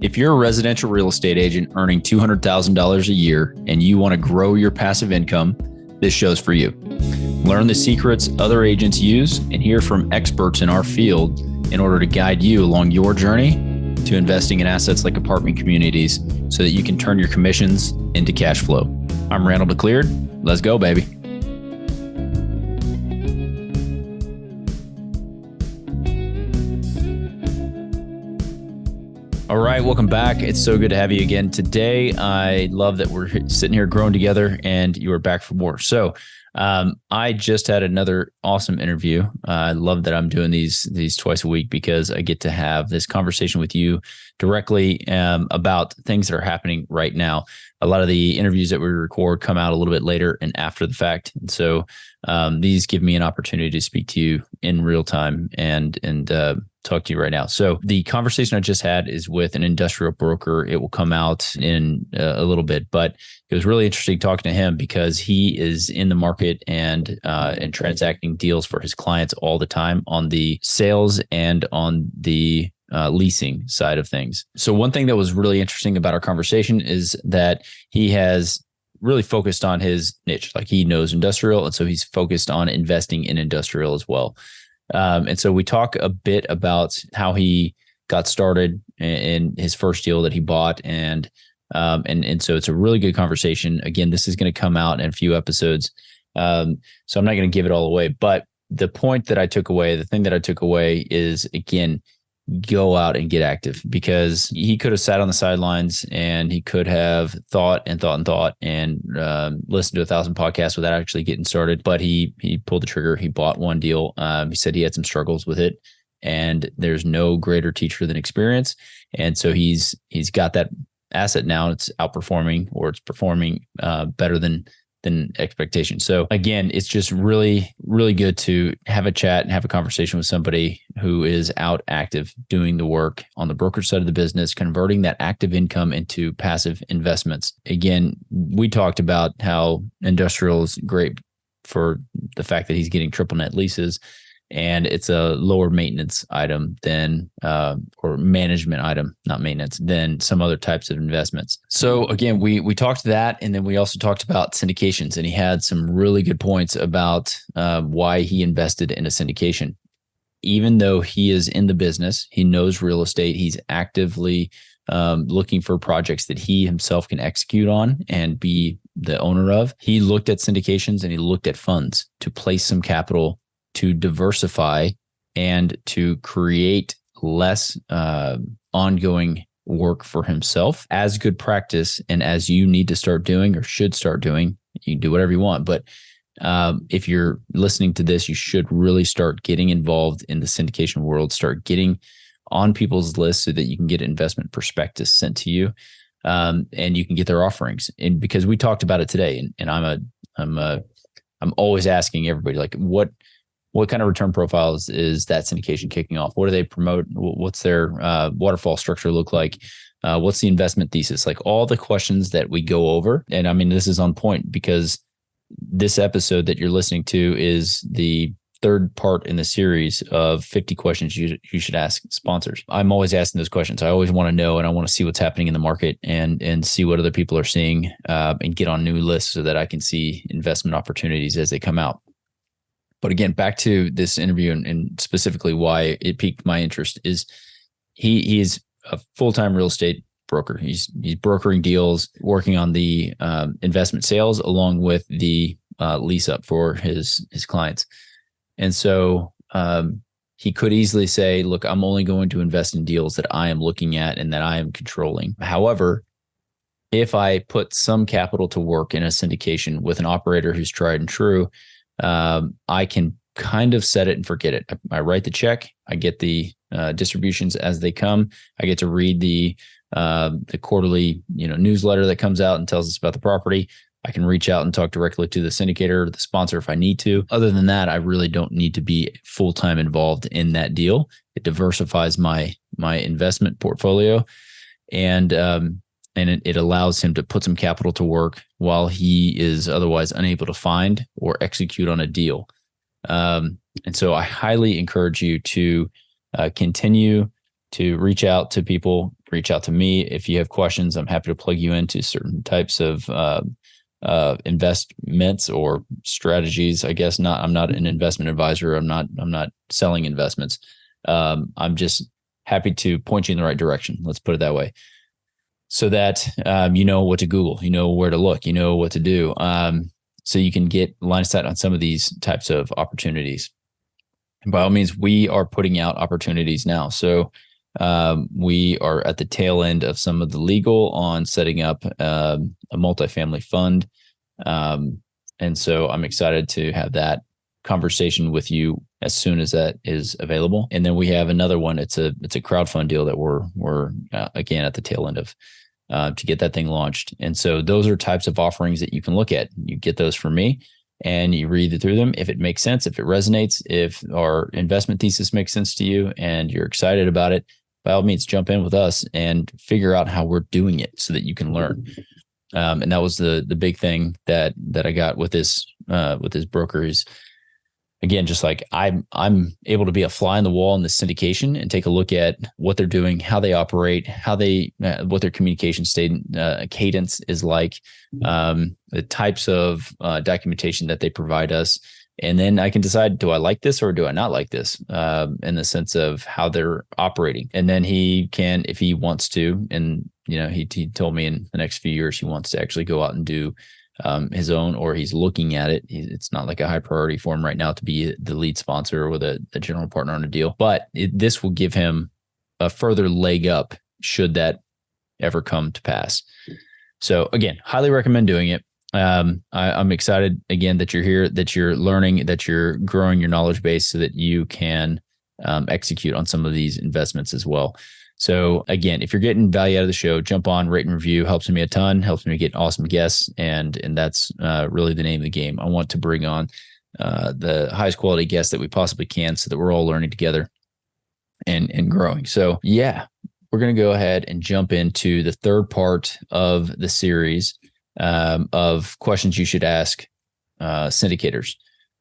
If you're a residential real estate agent earning $200,000 a year and you want to grow your passive income, this show's for you. Learn the secrets other agents use and hear from experts in our field in order to guide you along your journey to investing in assets like apartment communities so that you can turn your commissions into cash flow. I'm Randall McLeod. Let's go, baby. All right, welcome back. It's so good to have you again today. I love that we're sitting here growing together and you are back for more. So I just had another awesome interview. I love that I'm doing these twice a week because I get to have this conversation with you directly about things that are happening right now. A lot of the interviews that we record come out a little bit later and after the fact. And so these give me an opportunity to speak to you in real time and talk to you right now. So the conversation I just had is with an industrial broker. It will come out in a little bit, but it was really interesting talking to him because he is in the market and transacting deals for his clients all the time on the sales and on the leasing side of things. So one thing that was really interesting about our conversation is that he has really focused on his niche. Like he knows industrial. And so he's focused on investing in industrial as well. And so we talk a bit about how he got started in his first deal that he bought. And so it's a really good conversation. Again, this is going to come out in a few episodes. So I'm not going to give it all away, but the point that I took away, the thing that I took away is, again, go out and get active, because he could have sat on the sidelines and he could have thought and listened to 1,000 podcasts without actually getting started. But he pulled the trigger. He bought one deal. He said he had some struggles with it, and there's no greater teacher than experience. And so he's got that asset now, and it's outperforming, or it's performing better than expectation. So again, it's just really, really good to have a chat and have a conversation with somebody who is out active doing the work on the brokerage side of the business, converting that active income into passive investments. Again, we talked about how industrial is great for the fact that he's getting triple net leases, and it's a lower maintenance item than, or management item, not maintenance, than some other types of investments. So again, we talked that, and then we also talked about syndications, and he had some really good points about why he invested in a syndication. Even though he is in the business, he knows real estate, he's actively looking for projects that he himself can execute on and be the owner of. He looked at syndications and he looked at funds to place some capital to diversify and to create less ongoing work for himself as good practice. And as you need to start doing or should start doing, you can do whatever you want. But if you're listening to this, you should really start getting involved in the syndication world, start getting on people's lists so that you can get investment prospectus sent to you, and you can get their offerings. And because we talked about it today, and I'm always asking everybody, like, what kind of return profiles is that syndication kicking off? What do they promote? What's their waterfall structure look like? What's the investment thesis? Like all the questions that we go over. And I mean, this is on point because this episode that you're listening to is the third part in the series of 50 questions you should ask sponsors. I'm always asking those questions. I always want to know, and I want to see what's happening in the market and see what other people are seeing, and get on new lists so that I can see investment opportunities as they come out. But again, back to this interview and specifically why it piqued my interest is he is a full-time real estate broker. He's brokering deals, working on the investment sales along with the lease up for his clients. And so he could easily say, look, I'm only going to invest in deals that I am looking at and that I am controlling. However, if I put some capital to work in a syndication with an operator who's tried and true, I can kind of set it and forget it. I write the check. I get the distributions as they come. I get to read the quarterly, newsletter that comes out and tells us about the property. I can reach out and talk directly to the syndicator or the sponsor if I need to. Other than that, I really don't need to be full-time involved in that deal. It diversifies my investment portfolio, and it allows him to put some capital to work while he is otherwise unable to find or execute on a deal. And so I highly encourage you to continue to reach out to people, reach out to me. If you have questions, I'm happy to plug you into certain types of investments or strategies. I guess not. I'm not an investment advisor. I'm not selling investments. I'm just happy to point you in the right direction. Let's put it that way. So that you know what to Google, you know where to look, you know what to do. So you can get line of sight on some of these types of opportunities. And by all means, we are putting out opportunities now. So we are at the tail end of some of the legal on setting up a multifamily fund. And so I'm excited to have that conversation with you as soon as that is available. And then we have another one. It's a crowdfund deal that we're again at the tail end of to get that thing launched. And so those are types of offerings that you can look at. You get those from me and you read through them. If it makes sense, if it resonates, if our investment thesis makes sense to you and you're excited about it, by all means, jump in with us and figure out how we're doing it so that you can learn. And that was the big thing that I got with this broker is, again, just like I'm able to be a fly on the wall in the syndication and take a look at what they're doing, how they operate, what their communication cadence is like, the types of documentation that they provide us. And then I can decide, do I like this or do I not like this, in the sense of how they're operating. And then he can, if he wants to, and he told me in the next few years he wants to actually go out and do his own, or he's looking at it. It's not like a high priority for him right now to be the lead sponsor or the general partner on a deal, but this will give him a further leg up should that ever come to pass. So again, highly recommend doing it. I'm excited again that you're here, that you're learning, that you're growing your knowledge base so that you can execute on some of these investments as well. So again, if you're getting value out of the show, jump on, rate and review, helps me a ton, helps me get awesome guests. And that's really the name of the game. I want to bring on the highest quality guests that we possibly can so that we're all learning together and growing. So yeah, we're going to go ahead and jump into the third part of the series of questions you should ask syndicators.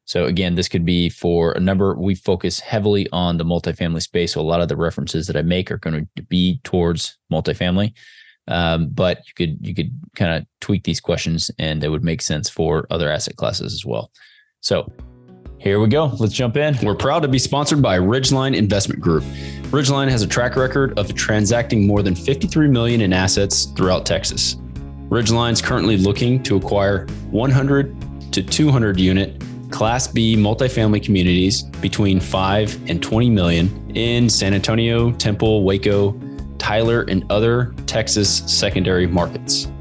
So again, this could be for a number. We focus heavily on the multifamily space. So a lot of the references that I make are going to be towards multifamily. But you could kind of tweak these questions and they would make sense for other asset classes as well. So here we go. Let's jump in. We're proud to be sponsored by Ridgeline Investment Group. Ridgeline has a track record of transacting more than $53 million in assets throughout Texas. Ridgeline is currently looking to acquire 100 to 200 unit Class B multifamily communities between 5 and 20 million in San Antonio, Temple, Waco, Tyler, and other Texas secondary markets.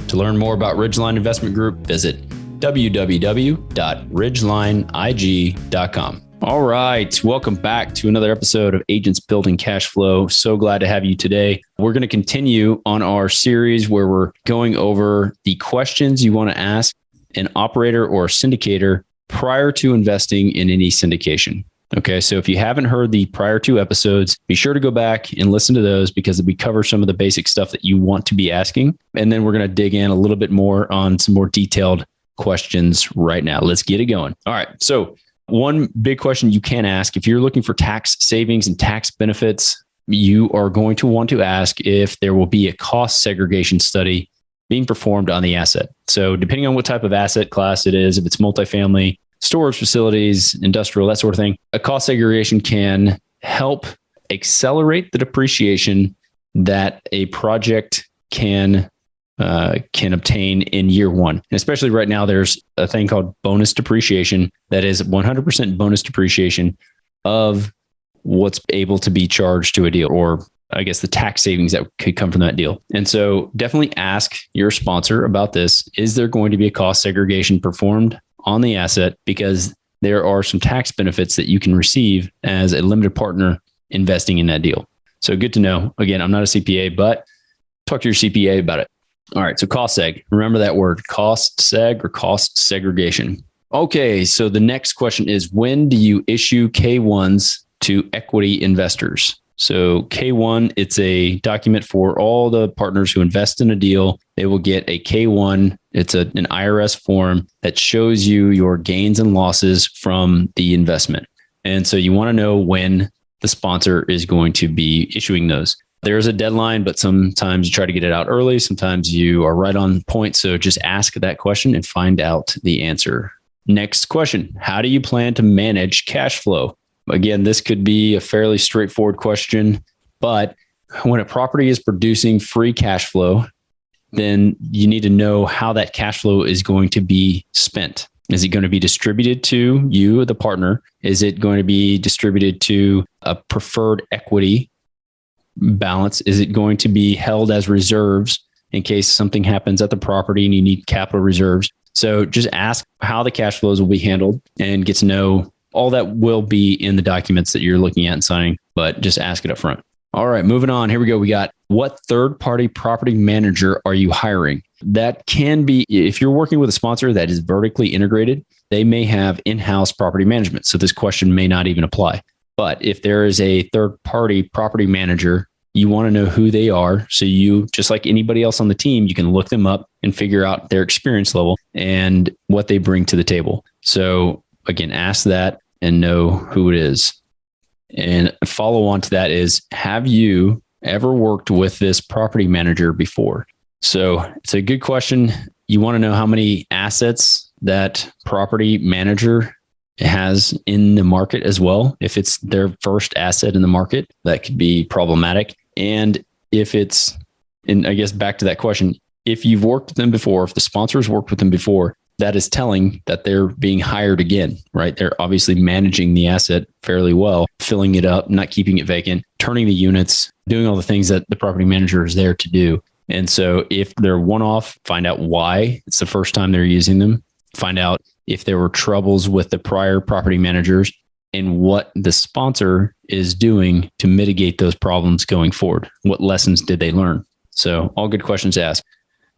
To learn more about Ridgeline Investment Group, visit www.ridgelineig.com. All right. Welcome back to another episode of Agents Building Cash Flow. So glad to have you today. We're going to continue on our series where we're going over the questions you want to ask an operator or syndicator prior to investing in any syndication. Okay. So if you haven't heard the prior two episodes, be sure to go back and listen to those because we cover some of the basic stuff that you want to be asking. And then we're going to dig in a little bit more on some more detailed questions right now. Let's get it going. All right. So one big question you can ask if you're looking for tax savings and tax benefits, you are going to want to ask if there will be a cost segregation study being performed on the asset. So depending on what type of asset class it is, if it's multifamily, storage facilities, industrial, that sort of thing, a cost segregation can help accelerate the depreciation that a project can obtain in year one. And especially right now, there's a thing called bonus depreciation that is 100% bonus depreciation of what's able to be charged to a deal, or I guess the tax savings that could come from that deal. And so definitely ask your sponsor about this. Is there going to be a cost segregation performed on the asset? Because there are some tax benefits that you can receive as a limited partner investing in that deal. So good to know. Again, I'm not a CPA, but talk to your CPA about it. All right. So cost seg, remember that word, cost seg or cost segregation. Okay. So the next question is, when do you issue K1s to equity investors? So K1, it's a document for all the partners who invest in a deal. They will get a K1. It's an IRS form that shows you your gains and losses from the investment. And so you want to know when the sponsor is going to be issuing those. There's a deadline, but sometimes you try to get it out early. Sometimes you are right on point. So just ask that question and find out the answer. Next question. How do you plan to manage cash flow? Again, this could be a fairly straightforward question, but when a property is producing free cash flow, then you need to know how that cash flow is going to be spent. Is it going to be distributed to you, the partner? Is it going to be distributed to a preferred equity balance? Is it going to be held as reserves in case something happens at the property and you need capital reserves? So just ask how the cash flows will be handled and get to know all that will be in the documents that you're looking at and signing, but just ask it up front. All right, moving on. Here we go. We got, what third-party property manager are you hiring? That can be, if you're working with a sponsor that is vertically integrated, they may have in-house property management. So this question may not even apply. But if there is a third-party property manager, you want to know who they are. So you, just like anybody else on the team, you can look them up and figure out their experience level and what they bring to the table. So again, ask that and know who it is. And a follow on to that is, have you ever worked with this property manager before? So it's a good question. You want to know how many assets that property manager has in the market as well. If it's their first asset in the market, that could be problematic. And if it's, and I guess back to that question, if you've worked with them before, if the sponsors worked with them before, that is telling that they're being hired again, right? They're obviously managing the asset fairly well, filling it up, not keeping it vacant, turning the units, doing all the things that the property manager is there to do. And so if they're one-off, find out why it's the first time they're using them, find out if there were troubles with the prior property managers and what the sponsor is doing to mitigate those problems going forward. What lessons did they learn? So all good questions to ask.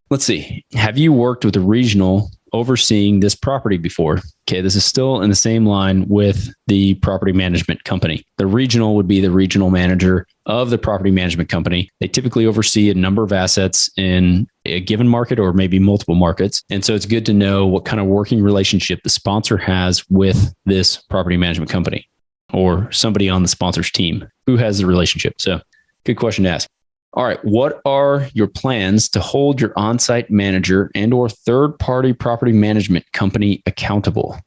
Let's see. Have you worked with a regional overseeing this property before? Okay, this is still in the same line with the property management company. The regional would be the regional manager of the property management company. They typically oversee a number of assets in a given market or maybe multiple markets. And so it's good to know what kind of working relationship the sponsor has with this property management company or somebody on the sponsor's team. Who has the relationship? So good question to ask. All right. What are your plans to hold your on-site manager and or third-party property management company accountable?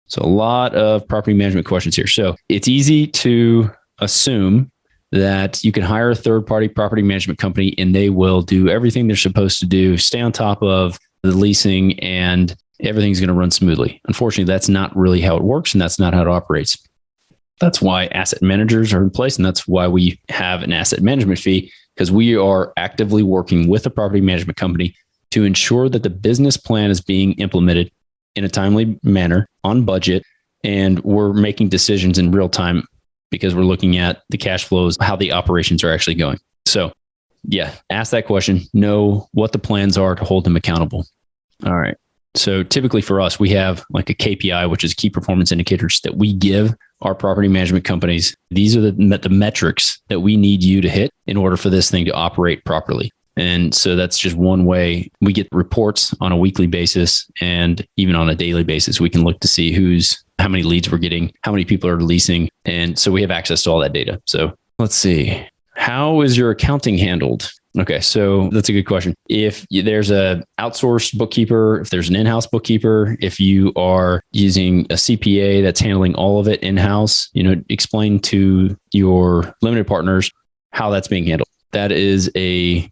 So a lot of property management questions here. So it's easy to assume that you can hire a third-party property management company and they will do everything they're supposed to do, stay on top of the leasing, and everything's going to run smoothly. Unfortunately, that's not really how it works, and that's not how it operates. That's why asset managers are in place, and that's why we have an asset management fee, because we are actively working with a property management company to ensure that the business plan is being implemented in a timely manner, on budget, and we're making decisions in real time because we're looking at the cash flows, how the operations are actually going. So yeah, ask that question, know what the plans are to hold them accountable. All right. So typically for us, we have like a KPI, which is key performance indicators that we give our property management companies. These are the metrics that we need you to hit in order for this thing to operate properly. And so that's just one way. We get reports on a weekly basis and even on a daily basis. We can look to see how many leads we're getting, how many people are leasing. And so we have access to all that data. So let's see. How is your accounting handled? Okay, so that's a good question. If there's a outsourced bookkeeper, if there's an in-house bookkeeper, if you are using a CPA that's handling all of it in-house, explain to your limited partners how that's being handled. That is a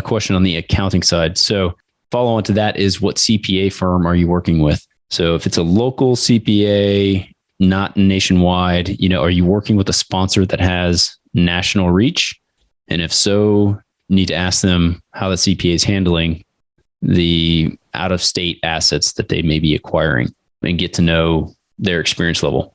question on the accounting side. So follow on to that is, what CPA firm are you working with? So if it's a local CPA, not nationwide, are you working with a sponsor that has national reach? And if so, you need to ask them how the CPA is handling the out-of-state assets that they may be acquiring and get to know their experience level.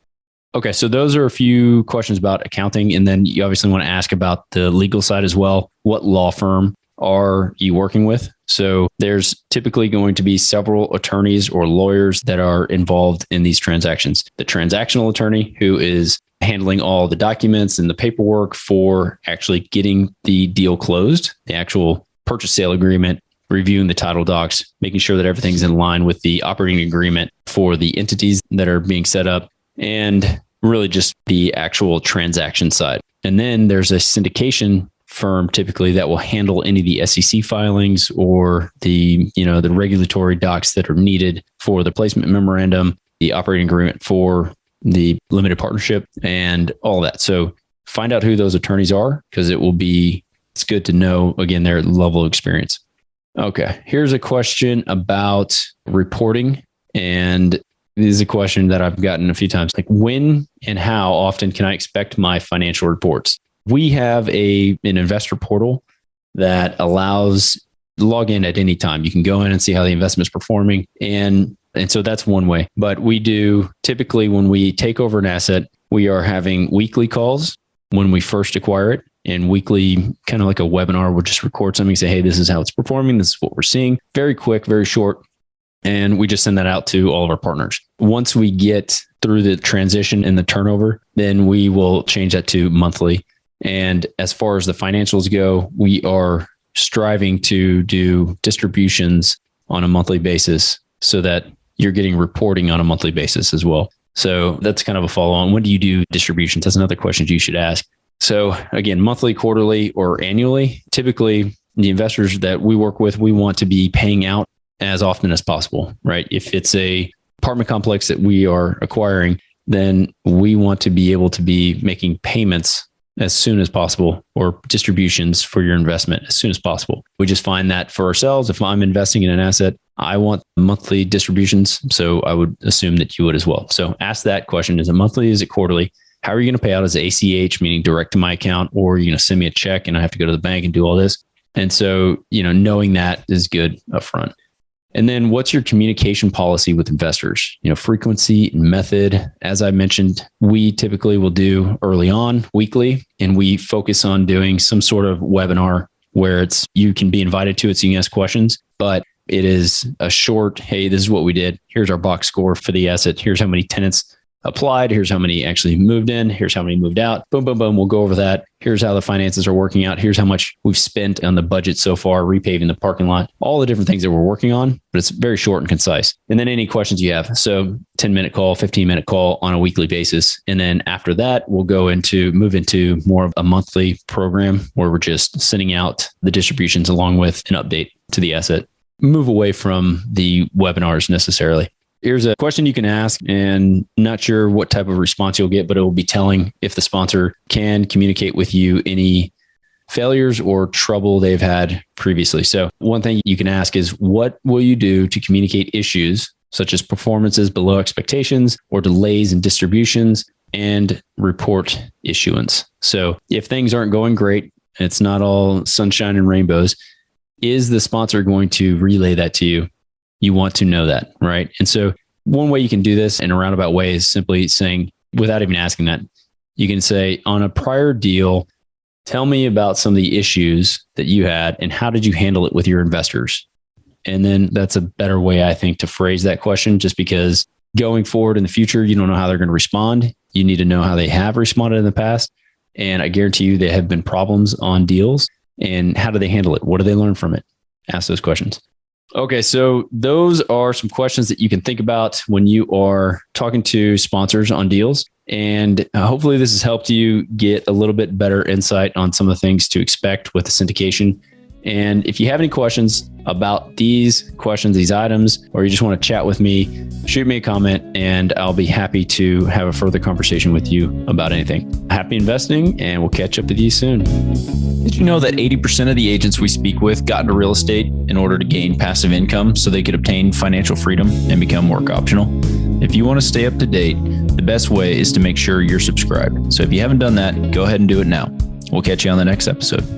Okay, so those are a few questions about accounting. And then you obviously want to ask about the legal side as well. What law firm are you working with? So there's typically going to be several attorneys or lawyers that are involved in these transactions. The transactional attorney, who is handling all the documents and the paperwork for actually getting the deal closed, the actual purchase sale agreement, reviewing the title docs, making sure that everything's in line with the operating agreement for the entities that are being set up, and really just the actual transaction side. And then there's a syndication firm typically that will handle any of the SEC filings or the regulatory docs that are needed for the placement memorandum, the operating agreement for the limited partnership, and all that. So find out who those attorneys are, because it's good to know, again, their level of experience. Okay, here's a question about reporting. And this is a question that I've gotten a few times, like when and how often can I expect my financial reports? We have an investor portal that allows log in at any time. You can go in and see how the investment is performing. And so that's one way. But we do typically, when we take over an asset, we are having weekly calls when we first acquire it, and weekly, kind of like a webinar. We'll just record something, say, hey, this is how it's performing. This is what we're seeing. Very quick, very short. And we just send that out to all of our partners. Once we get through the transition and the turnover, then we will change that to monthly. And as far as the financials go, we are striving to do distributions on a monthly basis so that you're getting reporting on a monthly basis as well. So that's kind of a follow on. When do you do distributions? That's another question you should ask. So again, monthly, quarterly, or annually. Typically, the investors that we work with, we want to be paying out as often as possible, right? If it's a apartment complex that we are acquiring, then we want to be able to be making payments as soon as possible, or distributions for your investment as soon as possible. We just find that for ourselves, if I'm investing in an asset, I want monthly distributions. So I would assume that you would as well. So ask that question. Is it monthly? Is it quarterly? How are you going to pay out? Is it ACH, meaning direct to my account, or are you going to send me a check and I have to go to the bank and do all this? And so, knowing that is good upfront. And then what's your communication policy with investors? Frequency and method. As I mentioned, we typically will do early on, weekly, and we focus on doing some sort of webinar where you can be invited to it so you can ask questions, but it is a short, hey, this is what we did. Here's our box score for the asset. Here's how many tenants applied. Here's how many actually moved in. Here's how many moved out. Boom, boom, boom. We'll go over that. Here's how the finances are working out. Here's how much we've spent on the budget so far, repaving the parking lot, all the different things that we're working on, but it's very short and concise. And then any questions you have. So 10-minute call, 15-minute call on a weekly basis. And then after that, we'll move into more of a monthly program where we're just sending out the distributions along with an update to the asset. Move away from the webinars necessarily. Here's a question you can ask, and not sure what type of response you'll get, but it will be telling if the sponsor can communicate with you any failures or trouble they've had previously. So one thing you can ask is, what will you do to communicate issues such as performances below expectations or delays in distributions and report issuance? So if things aren't going great, it's not all sunshine and rainbows, is the sponsor going to relay that to you? You want to know that, right? And so one way you can do this in a roundabout way is simply saying, without even asking that, you can say, on a prior deal, tell me about some of the issues that you had and how did you handle it with your investors? And then that's a better way, I think, to phrase that question, just because going forward in the future, you don't know how they're going to respond. You need to know how they have responded in the past. And I guarantee you there have been problems on deals. And how do they handle it? What do they learn from it? Ask those questions. Okay, so those are some questions that you can think about when you are talking to sponsors on deals. And hopefully this has helped you get a little bit better insight on some of the things to expect with the syndication. And if you have any questions about these questions, these items, or you just want to chat with me, shoot me a comment and I'll be happy to have a further conversation with you about anything. Happy investing, and we'll catch up with you soon. Did you know that 80% of the agents we speak with got into real estate in order to gain passive income so they could obtain financial freedom and become work optional? If you want to stay up to date, the best way is to make sure you're subscribed. So if you haven't done that, go ahead and do it now. We'll catch you on the next episode.